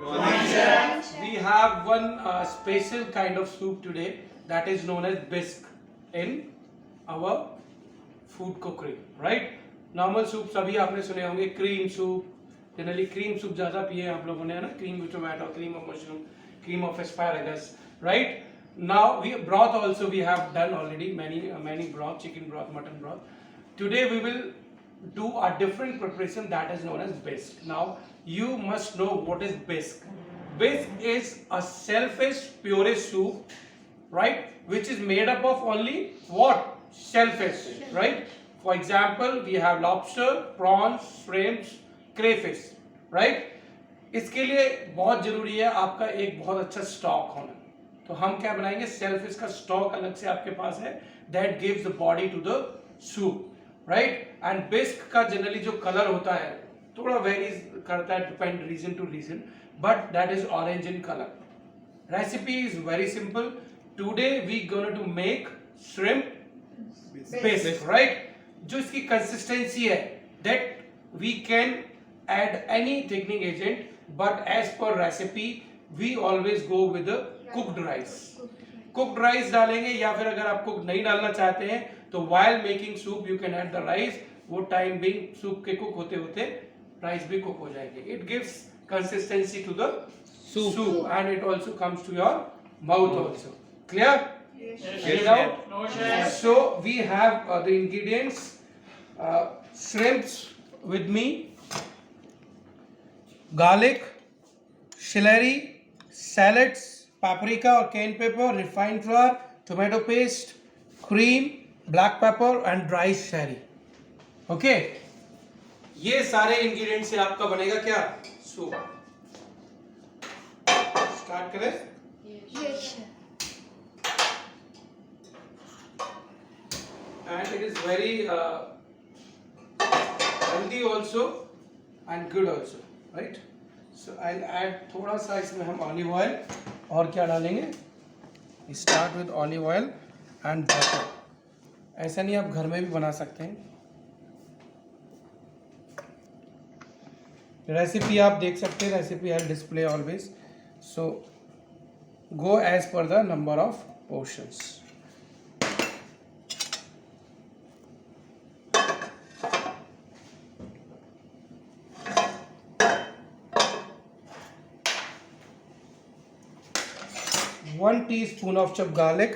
We have one special kind of soup today that is known as bisque in our food cookery, right? Normal soup सभी आपने सुने होंगे, cream soup, generally cream soup ज़्यादा पिए आप लोगों ने, है ना? Cream with tomato, cream of mushroom, cream of asparagus, right? Now we broth also we have done already many broth, chicken broth, mutton broth. Today we will do a different preparation that is known as bisque. Now you must know what is bisque. Bisque is a shellfish puree soup, right? Which is made up of only what? Shellfish, right? For example, we have lobster, prawns, shrimps, crayfish, right? इसके लिए बहुत जरूरी है आपका एक बहुत अच्छा stock होना. तो हम क्या बनाएंगे? शेलफिश का स्टॉक अलग से आपके पास है, that gives the body to the soup, right? And bisque का जनरली जो कलर होता है थोड़ा वेरीज करता है, depend region to region, but that is orange in colour. Recipe is very simple. Today we gonna to make shrimp bisque, right? जो इसकी consistency है that we can add any thickening agent, but as per recipe we always go with the cooked rice. Cooked rice डालेंगे, या फिर अगर आप cooked नहीं डालना चाहते हैं तो while making soup you can add the rice. वो टाइम भी सूप के कुक होते होते राइस भी कुक हो जाएंगे. It gives consistency to the soup and it also comes to your mouth also. Clear? Yes. No, chef. So we have the ingredients. Shrimps with me, garlic, celery, shallots, paprika or cayenne pepper, refined flour, tomato paste, cream, black pepper and dry sherry. Okay? ये सारे ingredient से आपका बनेगा क्या? Soup. Start करें? Yes. And it is very healthy also and good also, right? So I'll add थोड़ा सा इसमें हम ऑलिव ऑयल, और क्या डालेंगे? Start with olive oil and butter. ऐसा नहीं, आप घर में भी बना सकते हैं. रेसिपी आप देख सकते हैं, recipe I display always. So go as per the number of portions. One teaspoon of chopped garlic,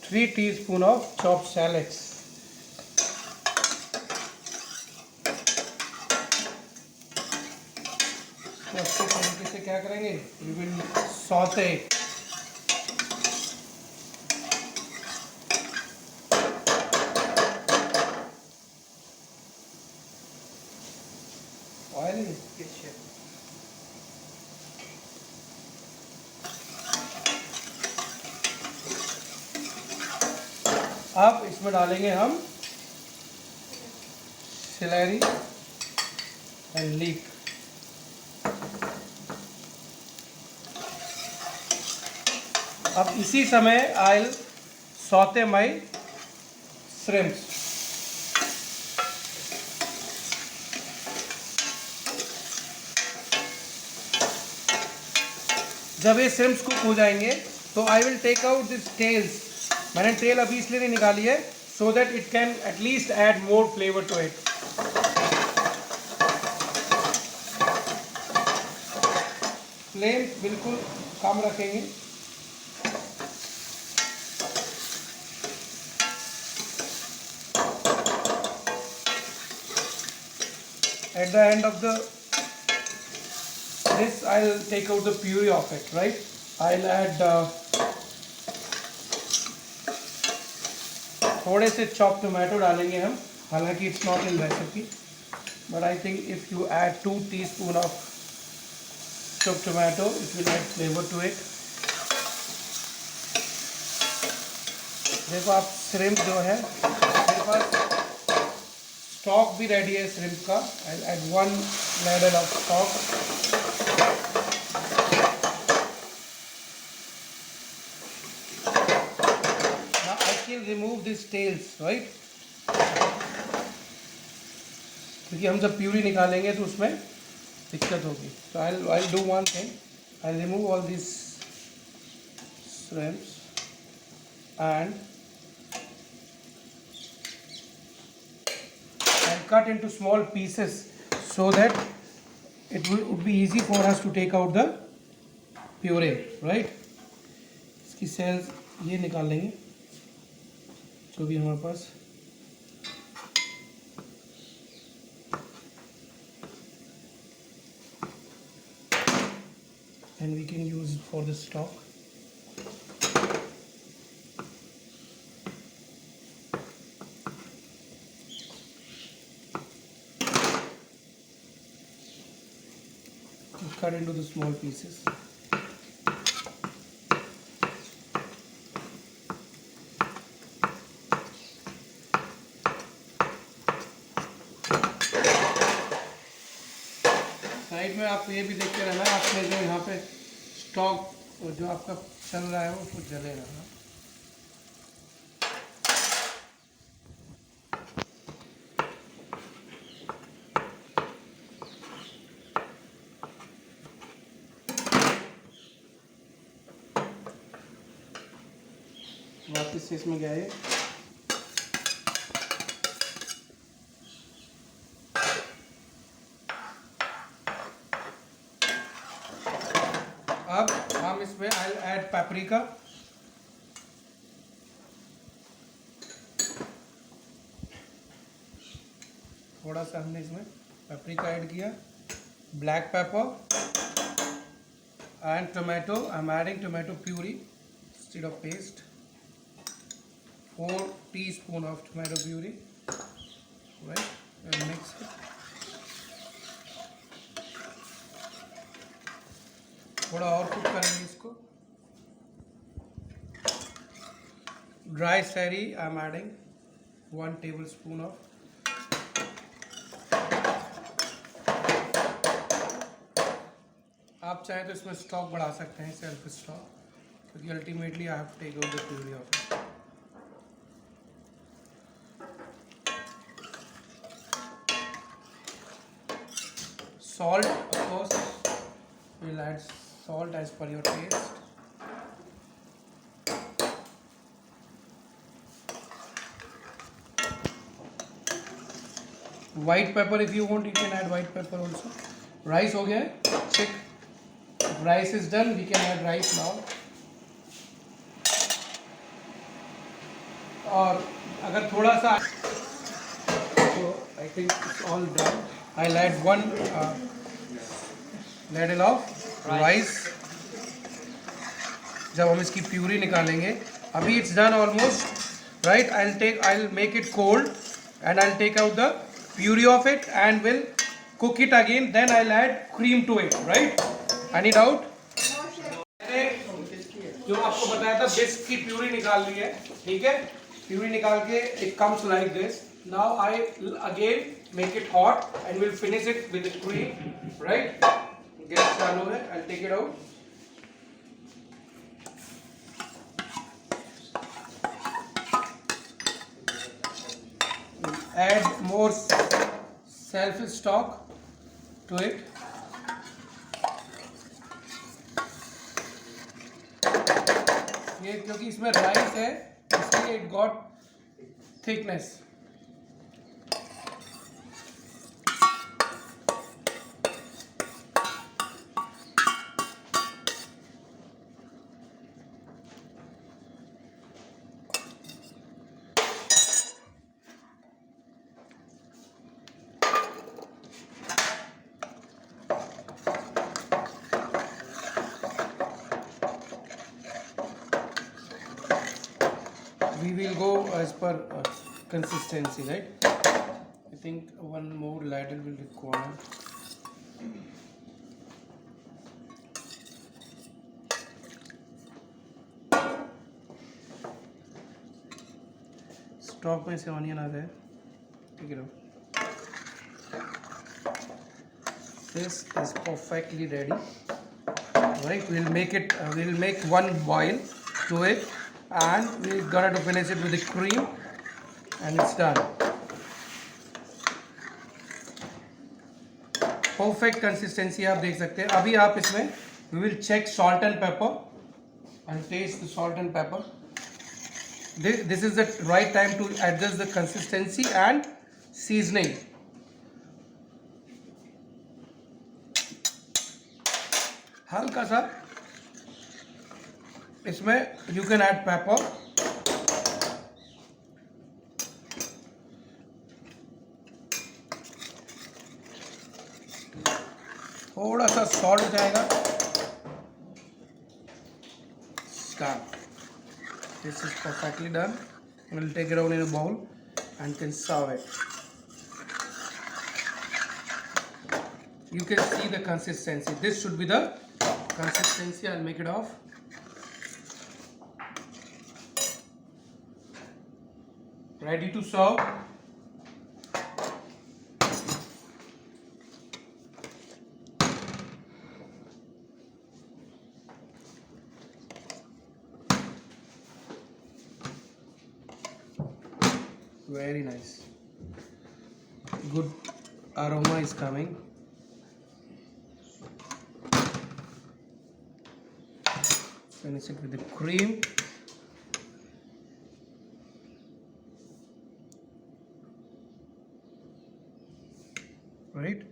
3 teaspoon of chopped shallots, तो अच्छे तरीके से क्या करेंगे? We will saute. ऑयल अब इसमें डालेंगे हम सेलेरी एंड लीक. अब इसी समय I will saute my shrimps. जब ये श्रिम्प्स कुक हो जाएंगे तो I will take out this tails. मैंने टेल अभी इसलिए नहीं निकाली है, so that it can at least add more flavour to it. Flame बिल्कुल कम रखेंगे. At the end of this, I'll take out the puree of it, right? I'll add थोड़े से chopped tomato डालेंगे हम. हालांकि it's not in recipe, but I think if you add 2 teaspoon of chopped tomato, it will add flavor to it. देखो आप shrimp जो है, मेरे पास स्टॉक भी रेडी है श्रिम्प का. आई add 1 ladle of stock. Now I can will remove these tails, right? क्योंकि हम जब प्यूरी निकालेंगे तो उसमें दिक्कत होगी. So I'll do one thing. I'll remove all these shrimps and cut into small pieces so that it would be easy for us to take out the puree, right? इसकी sales ये निकाल लेंगे जो भी हमारे पास. And we can use for the stock. Cut into the small pieces. Side में आप ये भी देखते रहना, आपने जो यहाँ पे स्टॉक जो आपका चल रहा है वो कुछ जले रहना. वापस से इसमें गया ये. अब हम इसमें I'll add paprika. थोड़ा सा हमने इसमें paprika ऐड किया. Black pepper and tomato. I'm adding tomato puree instead of paste. 4 teaspoon of tomato puree, right? And mix it. थोड़ा और कुक करेंगे इसको. Dry sari I'm adding 1 tablespoon of. आप चाहे तो इसमें स्टॉक बढ़ा सकते हैं, सेल्फ स्टॉक, क्योंकि ultimately I have to take out the puree of it. Salt, of course, we'll add salt as per your taste. White pepper, if you want, you can add white pepper also. Rice हो गया है, check. Rice is done. We can add rice now. और अगर थोड़ा सा, so I think it's all done. I'll add 1 ladle of rice. जब हम इसकी प्यूरी निकालेंगे, अभी it's done almost, right? I'll make it cold and I'll take out the puree of it and will cook it again. Then I'll add cream to it, right? Any doubt? जो आपको बताया था बिस्क की puree निकाल ली है, ठीक है? Puree निकाल के it comes like this. Now I again make it hot and we'll finish it with the cream, right? Gas चालू है. I'll take it out. Add more self stock to it. ये क्योंकि इसमें राइस है इसलिए it got thickness. We will go as per consistency, right? I think 1 more ladle will require. Stock में से onion आ गए, ठीक है. This is perfectly ready, right? We'll make 1 boil to it and we're gonna to finish it with the cream and it's done. Perfect consistency आप देख सकते हैं. अभी आप इसमें we will check salt and pepper and taste the salt and pepper. This is the right time to adjust the consistency and seasoning. हल्का सा इसमें you can add pepper. थोड़ा सा सॉल्ट जाएगा. Stop. This is perfectly done. We'll take it out in a bowl and can serve it. You can see the consistency. This should be the consistency. I'll make it off. Ready to serve. Very nice. Good aroma is coming. Finish it with the cream. Right.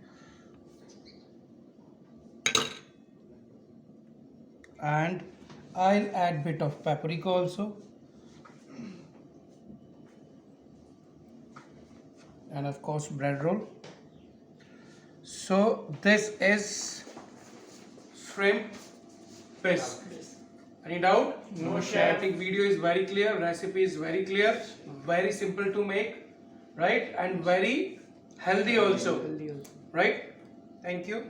And I'll add bit of paprika also. And of course bread roll. So this is shrimp bisque. Any doubt? No, I chef. think video is very clear, recipe is very clear, very simple to make, right? And very healthy also, right? Thank you.